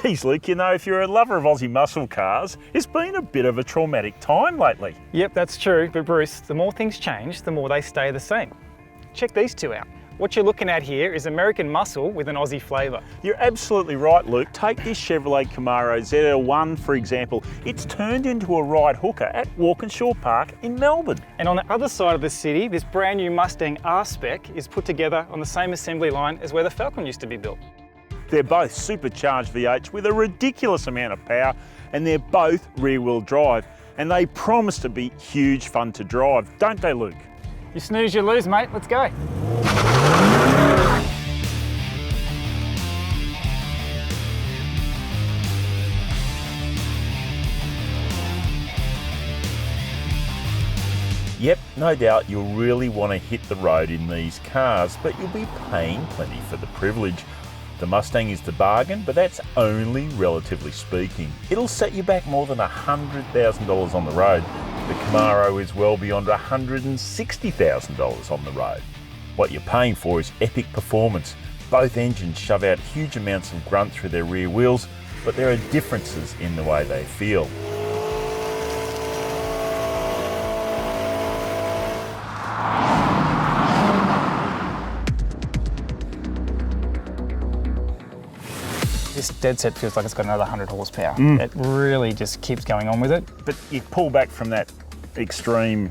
Geez, Luke, you know, if you're a lover of Aussie muscle cars, it's been a bit of a traumatic time lately. Yep, that's true, but Bruce, the more things change, the more they stay the same. Check these two out. What you're looking at here is American muscle with an Aussie flavour. You're absolutely right, Luke. Take this Chevrolet Camaro ZL1, for example. It's turned into a ride hooker at Walkinshaw Park in Melbourne. And on the other side of the city, this brand new Mustang R-Spec is put together on the same assembly line as where the Falcon used to be built. They're both supercharged V8s with a ridiculous amount of power, and they're both rear-wheel drive. And they promise to be huge fun to drive, don't they, Luke? You snooze, you lose, mate. Let's go. Yep, no doubt you'll really want to hit the road in these cars, but you'll be paying plenty for the privilege. The Mustang is the bargain, but that's only relatively speaking. It'll set you back more than $100,000 on the road. The Camaro is well beyond $160,000 on the road. What you're paying for is epic performance. Both engines shove out huge amounts of grunt through their rear wheels, but there are differences in the way they feel. This dead set feels like it's got another 100 horsepower. It really just keeps going on with it. But you pull back from that extreme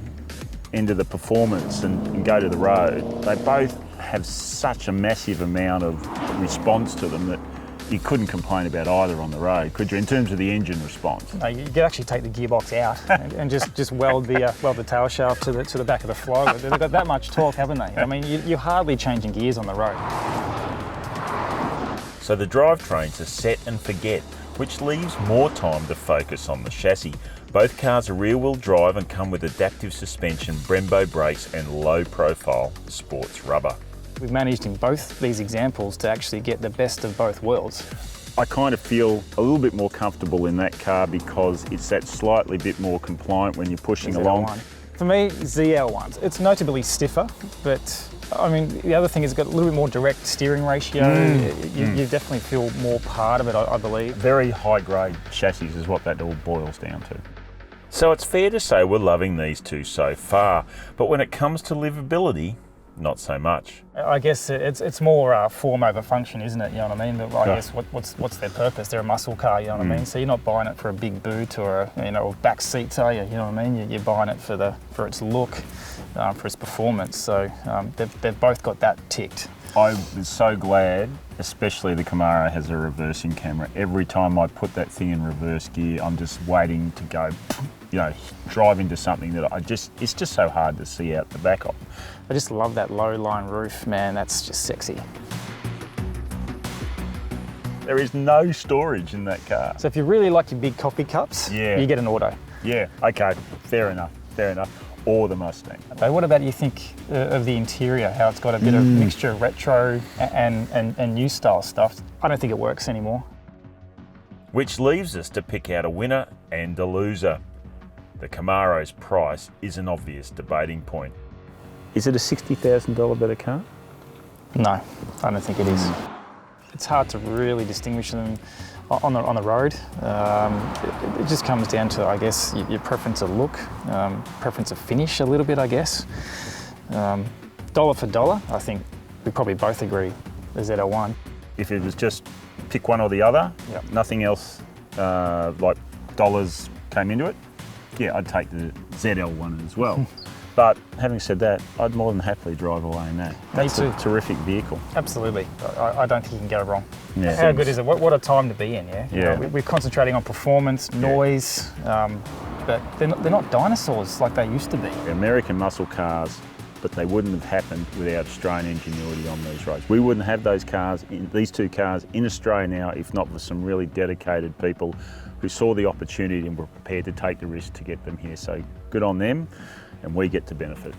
end of the performance and go to the road, they both have such a massive amount of response to them that you couldn't complain about either on the road, could you, in terms of the engine response? No, you could actually take the gearbox out and just weld the tail shaft to the back of the flywheel. They've got that much torque, haven't they? I mean, you're hardly changing gears on the road. So the drivetrain's a set and forget, which leaves more time to focus on the chassis. Both cars are rear-wheel drive and come with adaptive suspension, Brembo brakes and low-profile sports rubber. We've managed in both these examples to actually get the best of both worlds. I kind of feel a little bit more comfortable in that car because it's that slightly bit more compliant when you're pushing along. For me, ZL1s. It's notably stiffer, but I mean, the other thing is it's got a little bit more direct steering ratio. You definitely feel more part of it, I believe. Very high-grade chassis is what that all boils down to. So it's fair to say we're loving these two so far, but when it comes to livability, not so much. I guess it's more form over function, isn't it? You know what I mean? But I guess what's their purpose? They're a muscle car, you know what I mean? So you're not buying it for a big boot or a back seats, are you? You know what I mean? You're buying it for its look, for its performance. So they've both got that ticked. I was so glad, especially the Camaro has a reversing camera. Every time I put that thing in reverse gear, I'm just waiting to go, drive into something that it's just so hard to see out the back of. I just love that low line roof, man, that's just sexy. There is no storage in that car. So if you really like your big coffee cups, you get an auto. Yeah, okay, fair enough. Or the Mustang. But what about you think of the interior, how it's got a bit of mixture of retro and new style stuff? I don't think it works anymore. Which leaves us to pick out a winner and a loser. The Camaro's price is an obvious debating point. Is it a $60,000 better car? No, I don't think it is. It's hard to really distinguish them on the road. It just comes down to, I guess, your preference of look, preference of finish a little bit, I guess. Dollar for dollar, I think we probably both agree the ZL1. If it was just pick one or the other, nothing else like dollars came into it, yeah, I'd take the ZL1 as well. But having said that, I'd more than happily drive away in that. That's a terrific vehicle. Absolutely. I don't think you can go wrong. Yeah, how good is it? What a time to be in, yeah? Yeah. We're concentrating on performance, noise, but they're not dinosaurs like they used to be. American muscle cars, but they wouldn't have happened without Australian ingenuity on these roads. We wouldn't have these two cars in Australia now if not for some really dedicated people who saw the opportunity and were prepared to take the risk to get them here. So good on them, and we get to benefit.